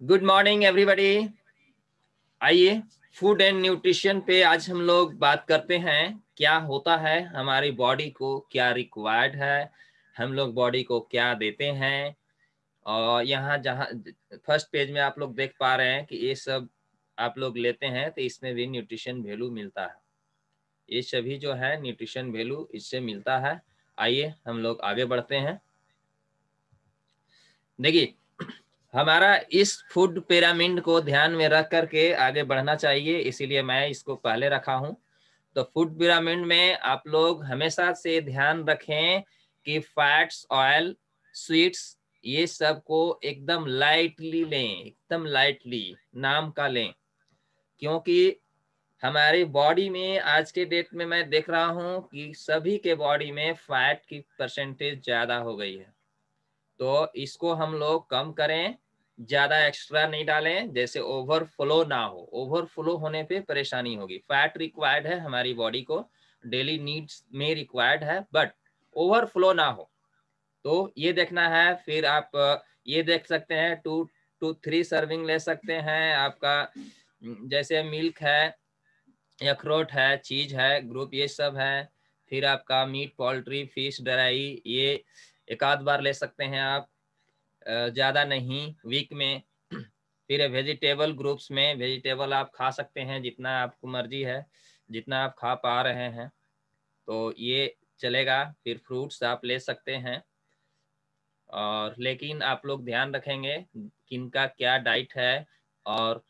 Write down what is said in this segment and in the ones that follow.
Good morning everybody. आइए food and nutrition पे आज हम लोग बात करते हैं। क्या होता है हमारी बॉडी को, क्या रिक्वायर्ड है, हम लोग बॉडी को क्या देते हैं। और यहाँ जहाँ फर्स्ट पेज में आप लोग देख पा रहे हैं कि ये सब आप लोग लेते हैं तो इसमें भी न्यूट्रिशन वैल्यू मिलता है। ये सभी जो है न्यूट्रिशन वैल्यू इससे मिलता है। आइए हम लोग आगे बढ़ते हैं। देखिए, हमारा इस फूड पिरामिड को ध्यान में रख करके आगे बढ़ना चाहिए, इसीलिए मैं इसको पहले रखा हूं। तो फूड पिरामिड में आप लोग हमेशा से ध्यान रखें कि फैट्स, ऑयल, स्वीट्स ये सब को एकदम लाइटली लें, एकदम लाइटली नाम का लें। क्योंकि हमारी बॉडी में आज के डेट में मैं देख रहा हूं कि सभी के बॉडी में फैट की परसेंटेज ज़्यादा हो गई है। तो इसको हम लोग कम करें, ज्यादा एक्स्ट्रा नहीं डालें, जैसे ओवरफ्लो ना हो। ओवरफ्लो होने पे परेशानी होगी। फैट रिक्वायर्ड है हमारी बॉडी को, डेली नीड्स में रिक्वायर्ड है, बट ओवरफ्लो ना हो। तो ये देखना है। फिर आप ये देख सकते हैं 2 to 3 सर्विंग ले सकते हैं। आपका जैसे मिल्क है, अखरोट है, चीज है, ग्रुप ये सब है। फिर आपका मीट, पोल्ट्री, फिश, ड्राई ये एक आध बार ले सकते हैं आप, ज़्यादा नहीं वीक में। फिर वेजिटेबल ग्रुप्स में वेजिटेबल आप खा सकते हैं जितना आपको मर्जी है, जितना आप खा पा रहे हैं तो ये चलेगा। फिर फ्रूट्स आप ले सकते हैं। और लेकिन आप लोग ध्यान रखेंगे किनका क्या डाइट है और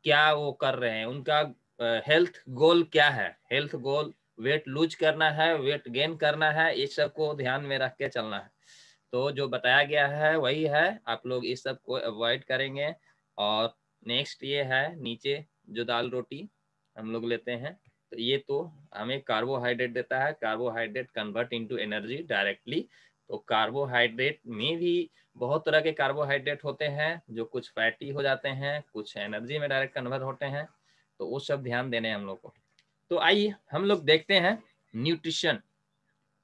क्या वो कर रहे हैं, उनका हेल्थ गोल क्या है। हेल्थ गोल वेट लूज करना है, वेट गेन करना है, इस सब को ध्यान में रख के चलना है। तो जो बताया गया है वही है, आप लोग इस सब को अवॉइड करेंगे। और नेक्स्ट ये है नीचे जो दाल रोटी हम लोग लेते हैं, तो ये तो हमें कार्बोहाइड्रेट देता है। Carbohydrate convert into energy directly. तो कार्बोहाइड्रेट में भी बहुत तरह के कार्बोहाइड्रेट होते हैं, जो कुछ फैटी हो जाते हैं, कुछ एनर्जी में डायरेक्ट कन्वर्ट होते हैं। तो वो सब ध्यान देने हम लोग को। तो आइए हम लोग देखते हैं न्यूट्रिशन।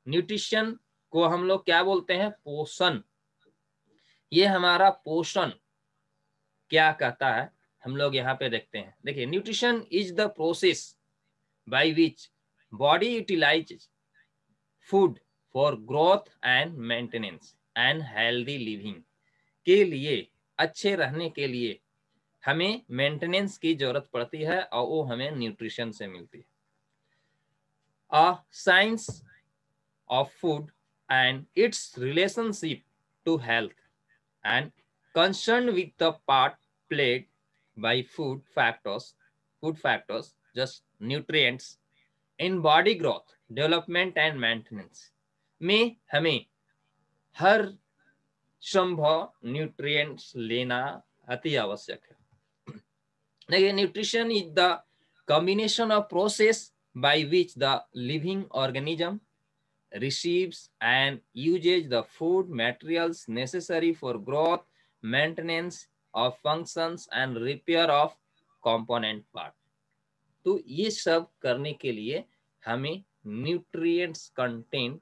न्यूट्रिशन को हम लोग क्या बोलते हैं? पोषण। ये हमारा पोषण क्या कहता है हम लोग यहाँ पे देखते हैं। देखिए, nutrition is the process by which body utilises food for growth and maintenance and healthy living. के लिए, अच्छे रहने के लिए हमें मेंटेनेंस की जरूरत पड़ती है और वो हमें न्यूट्रिशन से मिलती है। A science of food and its relationship to health, and concerned with the part played by food factors, just nutrients in body growth, development and maintenance में हमें हर संभव न्यूट्रिएंट्स लेना अति आवश्यक है। देखिए, nutrition is the combination of process by which the living organism receives and uses the food materials necessary for growth, maintenance of functions and repair of component part। तो ये सब करने के लिए हमें nutrients content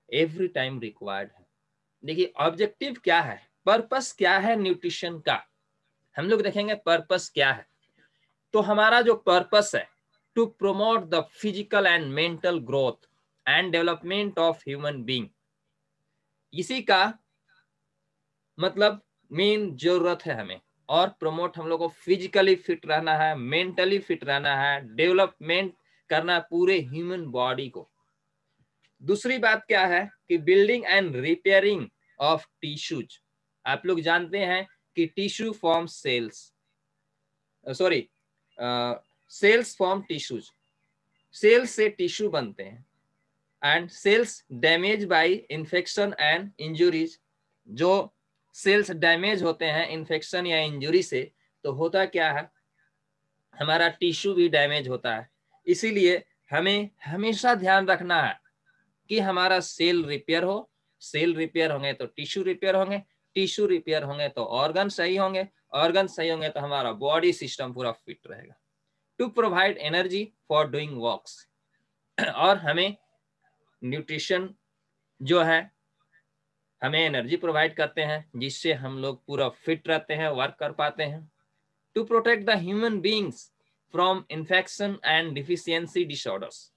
every time required है। देखिए, objective क्या है, पर्पस क्या है न्यूट्रिशन का, हम लोग देखेंगे पर्पस क्या है। तो हमारा जो पर्पस है, to promote the physical and mental growth and development of human being. इसी का मतलब मेन जरूरत है हमें। और प्रमोट हम लोग को फिजिकली फिट रहना है, मेंटली फिट रहना है, डेवलपमेंट करना पूरे ह्यूमन बॉडी को। दूसरी बात क्या है कि building and repairing of tissues. आप लोग जानते हैं कि tissue form cells, sorry cells form tissues. Cells से टिश्यू बनते हैं and cells damage by infection and injuries. जो सेल्स डैमेज होते हैं इन्फेक्शन या इंजुरी से, तो होता क्या है, हमारा टिश्यू भी डैमेज होता है। इसीलिए हमें हमेशा ध्यान रखना है कि हमारा सेल रिपेयर हो। सेल रिपेयर होंगे तो टिश्यू रिपेयर होंगे, टिश्यू रिपेयर होंगे तो ऑर्गन सही होंगे, ऑर्गन सही होंगे तो हमारा बॉडी सिस्टम पूरा फिट रहेगा। To provide energy for doing works. और हमें न्यूट्रिशन जो है हमें एनर्जी प्रोवाइड करते हैं, जिससे हम लोग पूरा फिट रहते हैं, वर्क कर पाते हैं। To protect the human beings from infection and deficiency disorders.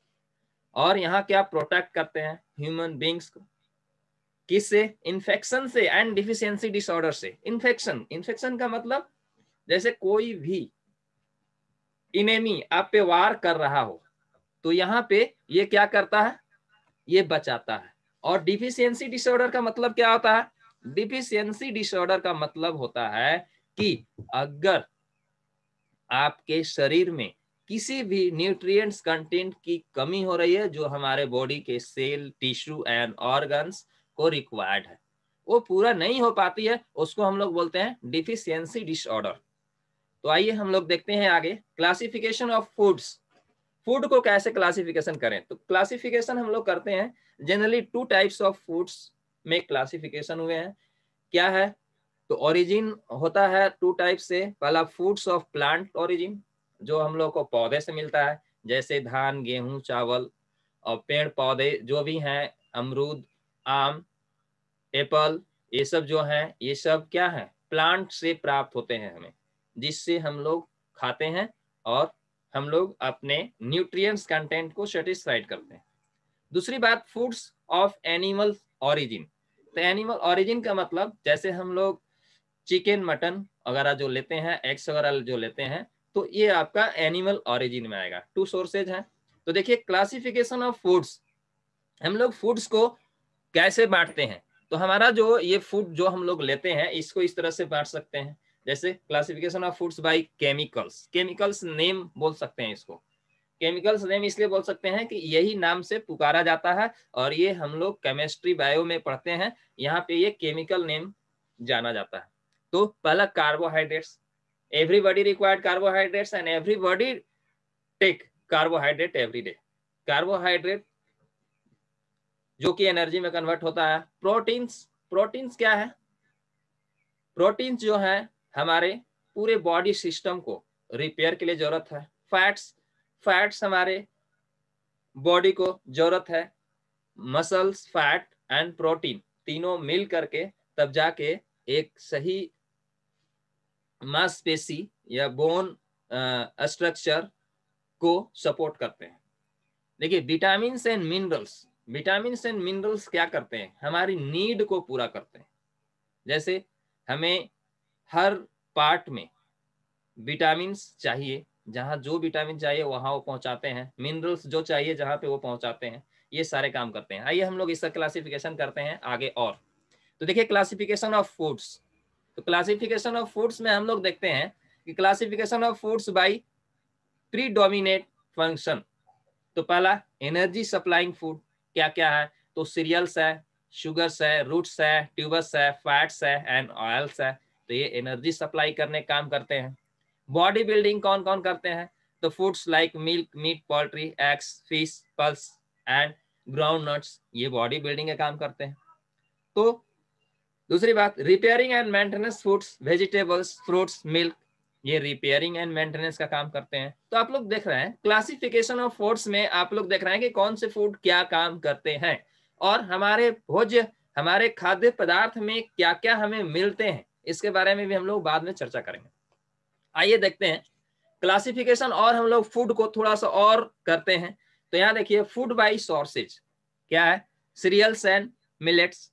और यहाँ क्या प्रोटेक्ट करते हैं ह्यूमन बींग्स को, किससे? इन्फेक्शन से एंड डिफिशियंसी डिसऑर्डर से। इन्फेक्शन, इन्फेक्शन का मतलब जैसे कोई भी इनेमी आप पे वार कर रहा हो, तो यहाँ पे ये क्या करता है, ये बचाता है। और डिफिशियंसी डिसऑर्डर का मतलब क्या होता है? डिफिशियंसी डिसऑर्डर का मतलब होता है कि अगर आपके शरीर में किसी भी न्यूट्रिएंट्स कंटेंट की कमी हो रही है, जो हमारे बॉडी के सेल, टिश्यू एंड ऑर्गन्स को रिक्वायर्ड है, वो पूरा नहीं हो पाती है, उसको हम लोग बोलते हैं डिफिशियंसी डिसऑर्डर। तो आइए हम लोग देखते हैं आगे क्लासिफिकेशन ऑफ फूड्स। फूड को कैसे क्लासिफिकेशन करें? तो क्लासिफिकेशन हम लोग करते हैं generally two types of foods में क्लासिफिकेशन हुए हैं। क्या है? तो ओरिजिन होता है टू टाइप से। पहला फूड्स ऑफ प्लांट ओरिजिन, जो हम लोग को पौधे से मिलता है, जैसे धान, गेहूं, चावल और पेड़ पौधे जो भी हैं, अमरूद, आम, एप्पल, ये सब जो हैं, ये सब क्या है? प्लांट से प्राप्त होते हैं हमें, जिससे हम लोग खाते हैं और हम लोग अपने न्यूट्रिएंट्स कंटेंट को सेटिस्फाइड करते हैं। दूसरी बात, फूड्स ऑफ एनिमल ओरिजिन। तो एनिमल ओरिजिन का मतलब जैसे हम लोग चिकन, मटन वगैरह जो लेते हैं, एग्स वगैरह जो लेते हैं, तो ये आपका एनिमल ओरिजिन में आएगा। टू सोर्सेज हैं। तो देखिए क्लासिफिकेशन ऑफ फूड्स, हम लोग फूड्स को कैसे बांटते हैं? तो हमारा जो ये फूड जो हम लोग लेते हैं, इसको इस तरह से बांट सकते हैं। जैसे classification of foods by chemicals. Chemicals name बोल सकते हैं इसको। केमिकल्स नेम इसलिए बोल सकते हैं कि यही नाम से पुकारा जाता है, और ये हम लोग केमिस्ट्री बायो में पढ़ते हैं, यहाँ पे ये केमिकल नेम जाना जाता है। तो पहला carbohydrates, everybody required carbohydrates and everybody take carbohydrate every day. Carbohydrate जो कि एनर्जी में कन्वर्ट होता है। प्रोटीन्स, प्रोटीन्स क्या है? प्रोटीन्स जो है हमारे पूरे बॉडी सिस्टम को रिपेयर के लिए जरूरत है। फैट्स, फैट्स हमारे बॉडी को जरूरत है। मसल्स, फैट एंड प्रोटीन तीनों मिल करके तब जाके एक सही मांसपेशी या बोन स्ट्रक्चर को सपोर्ट करते हैं। देखिए vitamin and minerals, vitamin and minerals क्या करते हैं? हमारी नीड को पूरा करते हैं। जैसे हमें हर पार्ट में विटामिन चाहिए, जहां जो विटामिन चाहिए वहां वो पहुंचाते हैं। मिनरल्स जो चाहिए जहां पे वो पहुंचाते हैं। ये सारे काम करते हैं। आइए हम लोग इसका क्लासिफिकेशन करते हैं आगे। और तो देखिए क्लासिफिकेशन ऑफ फूड्स। तो क्लासिफिकेशन ऑफ फूड्स में हम लोग देखते हैं कि classification of foods by predominate function. तो पहला एनर्जी सप्लाइंग फूड क्या क्या है? तो सीरियल्स है, शुगर्स है, रूट्स है, ट्यूबर्स है, फैट्स है एंड ऑयल्स है। तो ये एनर्जी सप्लाई करने काम करते हैं। बॉडी बिल्डिंग कौन कौन करते हैं? तो foods like milk, meat, poultry, eggs, fish, pulse and ground nuts, ये बॉडी बिल्डिंग का काम करते हैं। तो दूसरी बात, repairing and maintenance foods, vegetables, fruits, milk, ये रिपेयरिंग एंड मेंटेनेंस का काम करते हैं। तो आप लोग देख रहे हैं क्लासिफिकेशन ऑफ फूड्स में, आप लोग देख रहे हैं कि कौन से फूड क्या काम करते हैं, और हमारे भोज्य, हमारे खाद्य पदार्थ में क्या क्या हमें मिलते हैं, इसके बारे में भी हम लोग बाद में चर्चा करेंगे। आइए देखते हैं क्लासिफिकेशन, और हम लोग फूड को थोड़ा सा और करते हैं। तो यहाँ देखिए फूड बाय सोर्सेज क्या है? Cereals and millets,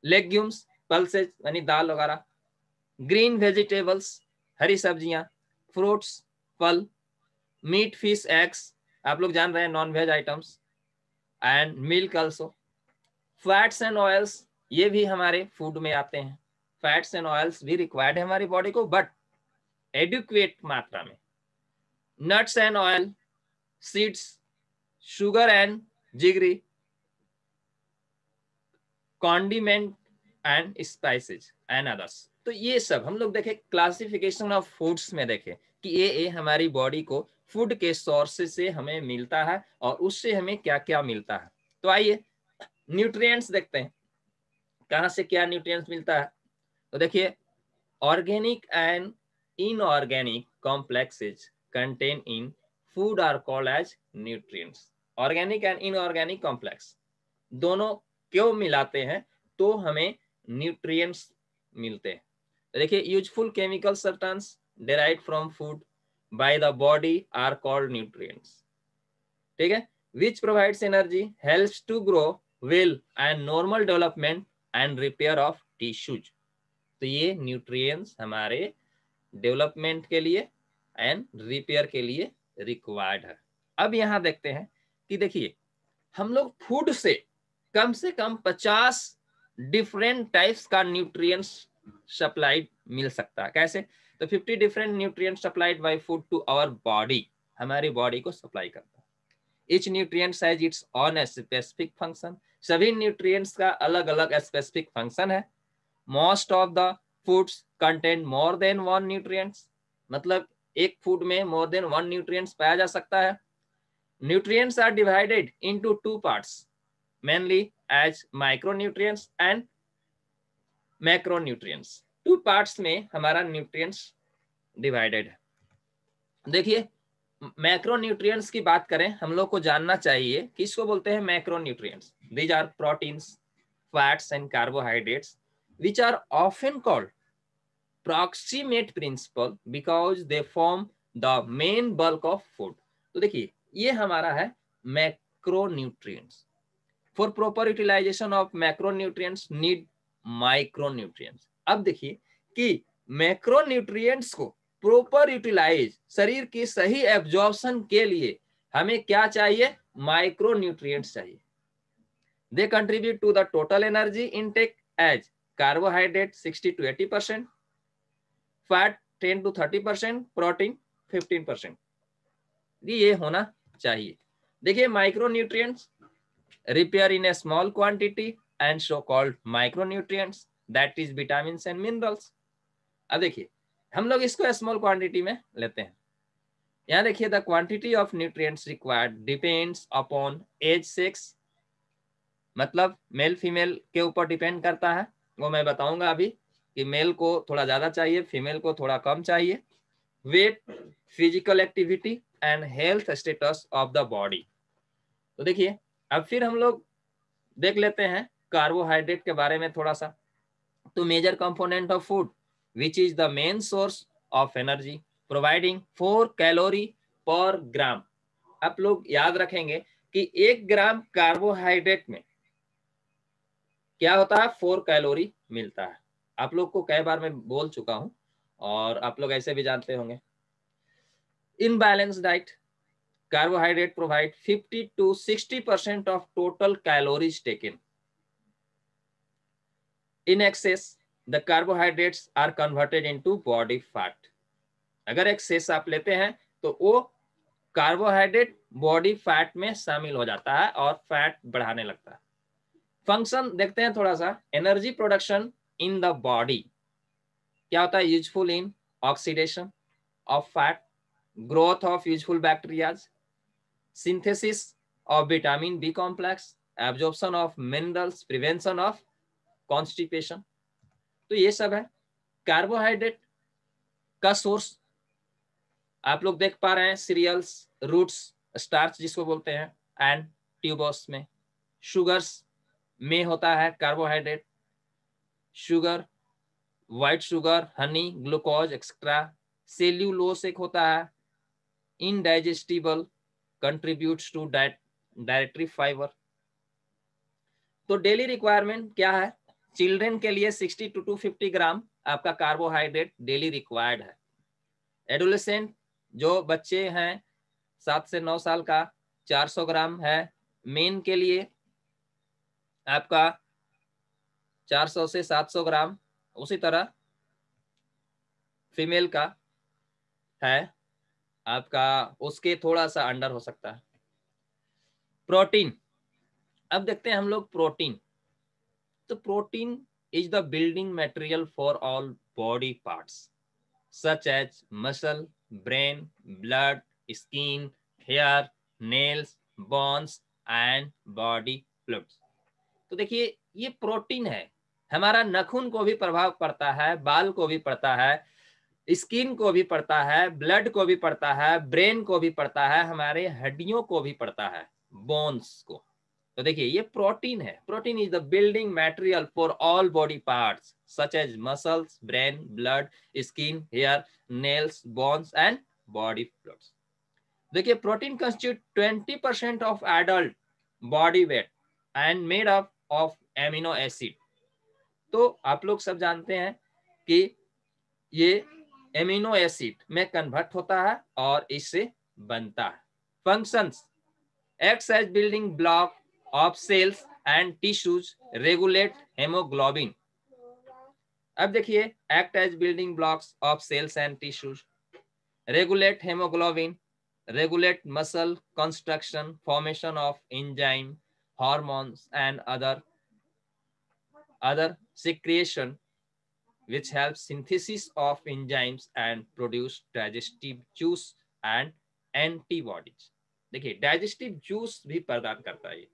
legumes, pulses यानी दाल वगैरह, ग्रीन वेजिटेबल्स, हरी सब्जियां, फ्रूट्स, फल, मीट, फिश, एग्स, आप लोग जान रहे हैं non veg items, and milk also. Fats and oils, ये भी हमारे फूड में आते हैं। फैट्स एंड ऑयल्स भी रिक्वायर्ड है हमारी बॉडी को, बट एडुक्वेट मात्रा में। Nuts and oil, seeds, sugar and jaggery, condiment and spices and others. तो ये सब हम लोग देखें क्लासिफिकेशन ऑफ फूड्स में देखें कि ये हमारी बॉडी को फूड के सोर्सेज से हमें मिलता है, और उससे हमें क्या क्या मिलता है। तो आइए न्यूट्रिएंट्स देखते हैं कहाँ से क्या न्यूट्रिएंट्स मिलता है। तो देखिए organic and inorganic complexes contain in food are called as nutrients. Organic and inorganic complex दोनों क्यों मिलाते हैं? तो हमें न्यूट्रिएंट्स मिलते हैं। देखिए, useful chemical substance derived from food by the body are called nutrients, ठीक है, which provides energy, helps to grow well and normal development and repair of tissues। तो ये न्यूट्रिएंट्स हमारे डेवलपमेंट के लिए एंड रिपेयर के लिए रिक्वायर्ड है। अब यहाँ देखते हैं कि देखिए, हम लोग फूड से कम 50 डिफरेंट टाइप्स का न्यूट्रिएंट्स सप्लाइड मिल सकता है। कैसे? तो 50 different nutrients supplied by food to our body, हमारी बॉडी को सप्लाई करता है। Each nutrients has its own specific function, सभी न्यूट्रिएंट्स का अलग अलग स्पेसिफिक फंक्शन है। Most of the foods contain more than one nutrients, मतलब एक फूड में मोर देन वन न्यूट्रिएंट्स पाया जा सकता है। Nutrients are divided into two parts, mainly as micronutrients and macronutrients। Two parts में हमारा न्यूट्रिएंट्स डिवाइडेड है। देखिए, मैक्रोन्यूट्रिएंट्स की बात करें, हम लोग को जानना चाहिए किसको बोलते हैं macronutrients. These are proteins, fats and carbohydrates which are often called proximate principle because they form the main bulk of food। तो देखिए, ये हमारा है macronutrients. For proper utilisation of macronutrients need micronutrients. अब देखिए कि मैक्रोन्यूट्रिएंट्स को प्रॉपर यूटिलाइज, शरीर की सही एब्जॉर्प्शन के लिए हमें क्या चाहिए? माइक्रोन्यूट्रिएंट्स चाहिए। They contribute to the total energy intake as carbohydrate 60 to 80%, fat 10 to 30%, protein 15%। ये होना चाहिए। देखिए, micronutrients repair in a small quantity and so called micronutrients, that is vitamins and minerals. अब देखिए, हम लोग इसको स्मॉल क्वांटिटी में लेते हैं। यहाँ देखिए, the quantity of nutrients required depends upon age, sex, मतलब मेल फीमेल के ऊपर डिपेंड करता है। वो मैं बताऊंगा अभी कि मेल को थोड़ा ज्यादा चाहिए, फीमेल को थोड़ा कम चाहिए। Weight, physical activity and health status of the body. तो देखिए, अब फिर हम लोग देख लेते हैं कार्बोहाइड्रेट के बारे में थोड़ा सा। तो major component of food which is the main source of energy, providing 4 calorie per gram. आप लोग याद रखेंगे कि 1 ग्राम कार्बोहाइड्रेट में क्या होता है? 4 कैलोरी मिलता है। आप लोग को कई बार मैं बोल चुका हूं और आप लोग ऐसे भी जानते होंगे। In balance diet, carbohydrate provide 50 to 60% of total calories taken. In excess, the carbohydrates are converted into body fat। अगर एक्सेस आप लेते हैं तो वो कार्बोहाइड्रेट बॉडी फैट में शामिल हो जाता है और फैट बढ़ाने लगता है। फंक्शन देखते हैं थोड़ा सा। Energy production in the body क्या होता है? Useful in oxidation of fat, growth of useful bacterias, synthesis of vitamin B complex, absorption of minerals, prevention of constipation। तो ये सब है कार्बोहाइड्रेट का सोर्स। आप लोग देख पा रहे हैं सीरियल्स, रूट्स, स्टार्च जिसको बोलते हैं, एंड ट्यूबर्स में। शुगर्स में होता है carbohydrate, sugar, white sugar, honey, glucose etcetera. Cellulose एक होता है, इनडाइजेस्टिबल, कंट्रीब्यूट्स टू डायरेक्टरी फाइबर। तो डेली रिक्वायरमेंट क्या है? चिल्ड्रन के लिए 60 to 250 ग्राम आपका कार्बोहाइड्रेट डेली रिक्वायर्ड है। एडोलेसेंट जो बच्चे हैं 7 से 9 साल का, 400 ग्राम है। मेन के लिए आपका 400 से 700 ग्राम, उसी तरह फीमेल का है आपका, उसके थोड़ा सा अंडर हो सकता है। प्रोटीन, अब देखते हैं हम लोग प्रोटीन। तो protein is the building material for all body parts such as muscle, brain, blood, skin, hair, nails, bones and body fluids. तो देखिए, ये प्रोटीन है। हमारा नाखून को भी प्रभाव पड़ता है, बाल को भी पड़ता है, स्किन को भी पड़ता है, ब्लड को भी पड़ता है, ब्रेन को भी पड़ता है, हमारे हड्डियों को भी पड़ता है, बोन्स को। तो देखिए ये प्रोटीन है। Protein is the building material for all body parts such as muscles, brain, blood, skin, hair, nails, bones and body fluids. देखिए protein constitute 20% of adult body weight and made up of amino acid. तो आप लोग सब जानते हैं कि ये amino acid में कन्वर्ट होता है और इससे बनता है। Functions acts as building block of cells and tissues, regulate hemoglobin। अब देखिए act as building blocks of cells and tissues, regulate hemoglobin, regulate muscle construction, formation of enzyme, hormones and other secretion which helps synthesis of enzymes and produce digestive juice and antibodies। देखिए digestive juice भी प्रदान करता है।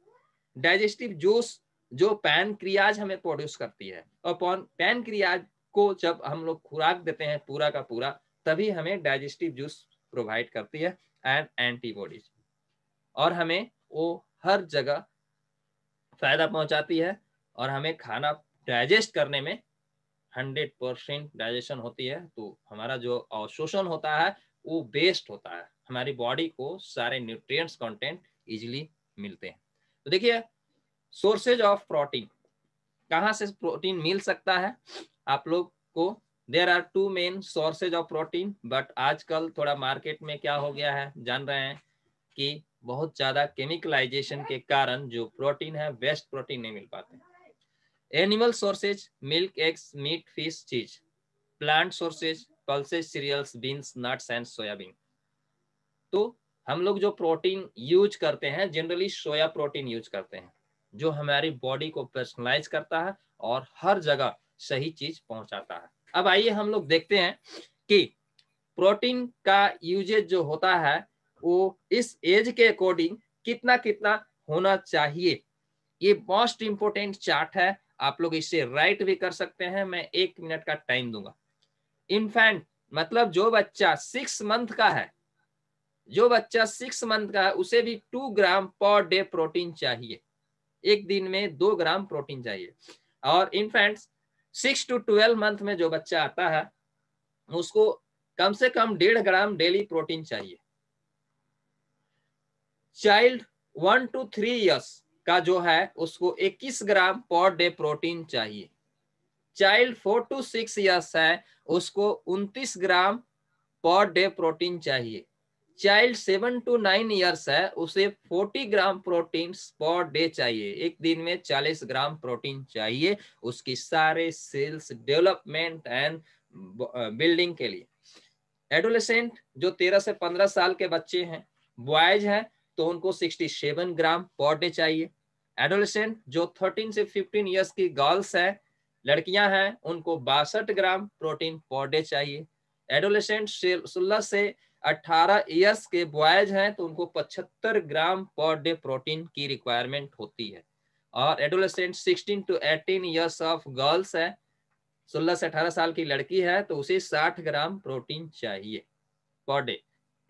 Digestive juice जो pancreas हमें produce करती है, और पैनक्रियाज को जब हम लोग खुराक देते हैं पूरा का पूरा, तभी हमें डाइजेस्टिव जूस प्रोवाइड करती है एंड एंटीबॉडीज, और हमें वो हर जगह फायदा पहुंचाती है और हमें खाना डाइजेस्ट करने में 100% डाइजेशन होती है। तो हमारा जो अवशोषण होता है वो बेस्ट होता है, हमारी बॉडी को सारे न्यूट्रिएंट्स कंटेंट इजीली मिलते हैं। तो देखिए सोर्सेज ऑफ प्रोटीन, कहाँ से प्रोटीन मिल सकता है आप लोग को। There are two main sources of protein, but आजकल थोड़ा मार्केट में क्या हो गया है जान रहे हैं कि बहुत ज्यादा केमिकलाइजेशन के कारण जो प्रोटीन है बेस्ट प्रोटीन नहीं मिल पाते। Animal sources milk, eggs, meat, fish, cheese. Plant sources pulses, cereals, beans, nuts and soybean. तो हम लोग जो प्रोटीन यूज करते हैं जनरली सोया प्रोटीन यूज करते हैं, जो हमारी बॉडी को पर्सनलाइज करता है और हर जगह सही चीज पहुंचाता है। अब आइए हम लोग देखते हैं कि प्रोटीन का यूजेज जो होता है वो इस एज के अकॉर्डिंग कितना कितना होना चाहिए। ये मोस्ट इंपोर्टेंट चार्ट है, आप लोग इसे राइट भी कर सकते हैं, मैं 1 मिनट का टाइम दूंगा। इन्फेंट मतलब जो बच्चा 6 मंथ का है, जो बच्चा 6 मंथ का है उसे भी 2 ग्राम पर डे प्रोटीन चाहिए, एक दिन में 2 ग्राम प्रोटीन चाहिए। और इन्फेंट्स 6 to 12 मंथ में जो बच्चा आता है उसको कम से कम 1.5 ग्राम डेली प्रोटीन चाहिए। चाइल्ड 1 to 3 इयर्स का जो है उसको 21 ग्राम पर डे प्रोटीन चाहिए। चाइल्ड 4 to 6 इयर्स है उसको 29 ग्राम पर डे प्रोटीन चाहिए। चाइल्ड 7 to 9 इयर्स है उसे 40 ग्राम प्रोटीन पर डे चाहिए, एक दिन में 40 ग्राम प्रोटीन चाहिए उसकी सारे सेल्स डेवलपमेंट एंड बिल्डिंग के लिए। एडोलेसेंट जो 13 से 15 साल के बच्चे हैं, बॉयज हैं, तो उनको 67 ग्राम पर डे चाहिए। एडोलेसेंट जो 13 से 15 इयर्स की गर्ल्स है, लड़कियां हैं, उनको 62 ग्राम प्रोटीन पर डे चाहिए। एडोलेसेंट 16 से 18 इयर्स के बॉयज हैं तो उनको 75 ग्राम पर डे प्रोटीन की रिक्वायरमेंट होती है। और adolescent 16 to 18 years of girls है, 16 से 18 साल की लड़की है, तो उसे 60 ग्राम प्रोटीन चाहिए पर डे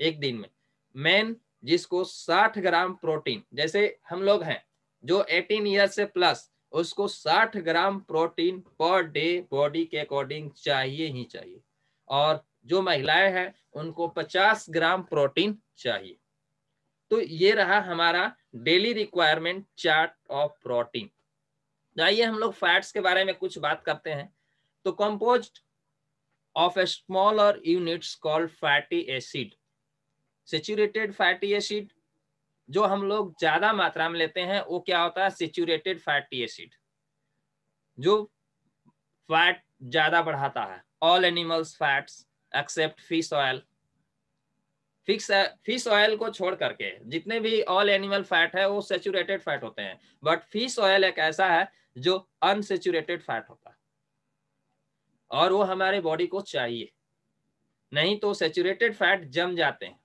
एक दिन में। मेन जिसको 60 ग्राम प्रोटीन, जैसे हम लोग हैं जो 18 ईयर से प्लस, उसको 60 gram protein per day body के अकॉर्डिंग चाहिए ही चाहिए। और जो महिलाएं हैं उनको 50 ग्राम प्रोटीन चाहिए। तो ये रहा हमारा daily requirement chart of protein. आइए हम लोग फैट्स के बारे में कुछ बात करते हैं। तो composed of a smaller units called fatty acid. Saturated fatty acid जो हम लोग ज्यादा मात्रा में लेते हैं वो क्या होता है, सेचुरेटेड फैटी एसिड, जो फैट ज्यादा बढ़ाता है। All animals fats except fish oil. Fish oil को छोड़ करके जितने भी ऑल एनिमल फैट है वो सेचुरेटेड फैट होते हैं, बट फिश ऑयल एक ऐसा है जो अनसेचुरेटेड फैट होता है और वो हमारे बॉडी को चाहिए, नहीं तो सेचुरेटेड फैट जम जाते हैं।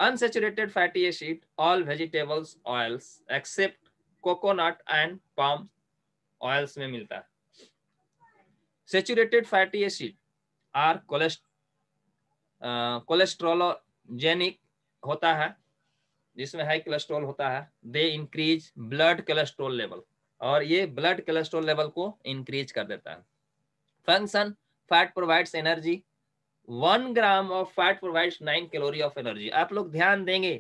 Unsaturated fatty acid all vegetables oils except coconut and palm oils में मिलता है। Saturated fatty acid are cholesterologenic होता है, जिसमें हाई कोलेस्ट्रॉल होता है, they increase blood cholesterol level, और ये ब्लड कोलेस्ट्रॉल लेवल को इंक्रीज कर देता है। Function, fat provides energy, 1 gram of fat provides 9 calorie of energy. आप लोग ध्यान देंगे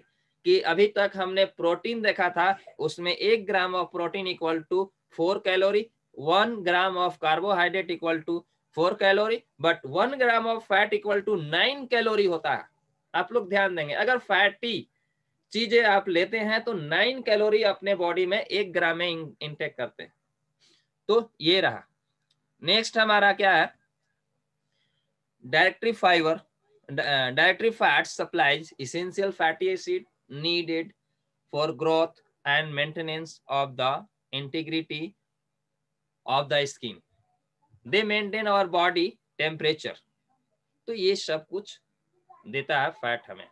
कि अभी तक हमने प्रोटीन देखा था, उसमें 1 gram of protein equal to 4 calorie, 1 gram of carbohydrate equal to 4 calorie, but 1 gram of fat equal to 9 calorie होता है। आप लोग ध्यान देंगे, अगर फैटी चीजें आप लेते हैं तो 9 कैलोरी अपने बॉडी में 1 ग्राम में इंटेक करते हैं। तो ये रहा। नेक्स्ट हमारा क्या है, directory fibre, dietary fats supplies essential fatty acid needed for growth and maintenance of the integrity of the skin. They maintain our body temperature. तो ये सब कुछ देता है फैट हमें।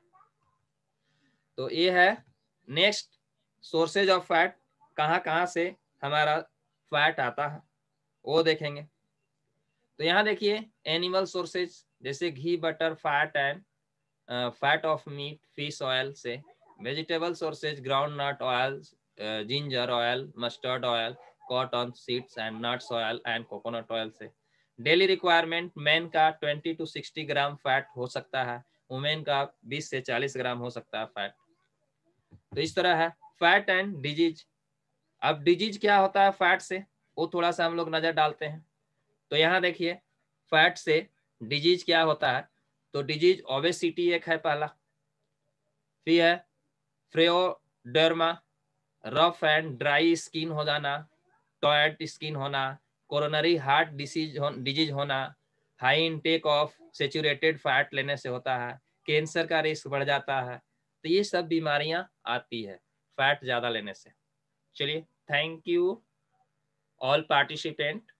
तो ये है नेक्स्ट सोर्सेज ऑफ फैट, कहाँ कहाँ से हमारा फैट आता है वो देखेंगे। तो यहाँ देखिए एनिमल सोर्सेज, जैसे ghee, butter, fat and fat of meat, fish oil से। Vegetable sources, groundnut oil, ginger oil, mustard oil, cotton seeds and nuts oil and coconut oil से। डेली रिक्वायरमेंट, मेन का 20 to 60 ग्राम फैट हो सकता है, women का 20 से 40 ग्राम हो सकता है फैट। तो इस तरह है। फैट एंड डिजीज, अब डिजीज क्या होता है फैट से, वो थोड़ा सा हम लोग नजर डालते हैं। तो यहाँ देखिए फैट से डिजीज क्या होता है। तो डिजीज ओबेसिटी एक है पहला, फिर है फ्रेओडर्मा, रफ एंड ड्राई स्किन हो जाना, टॉयड स्किन होना, कोरोनरी हार्ट डिजीज होना, high intake of saturated fat लेने से होता है, कैंसर का रिस्क बढ़ जाता है। तो ये सब बीमारियां आती है फैट ज्यादा लेने से। चलिए, थैंक यू ऑल पार्टिसिपेंट।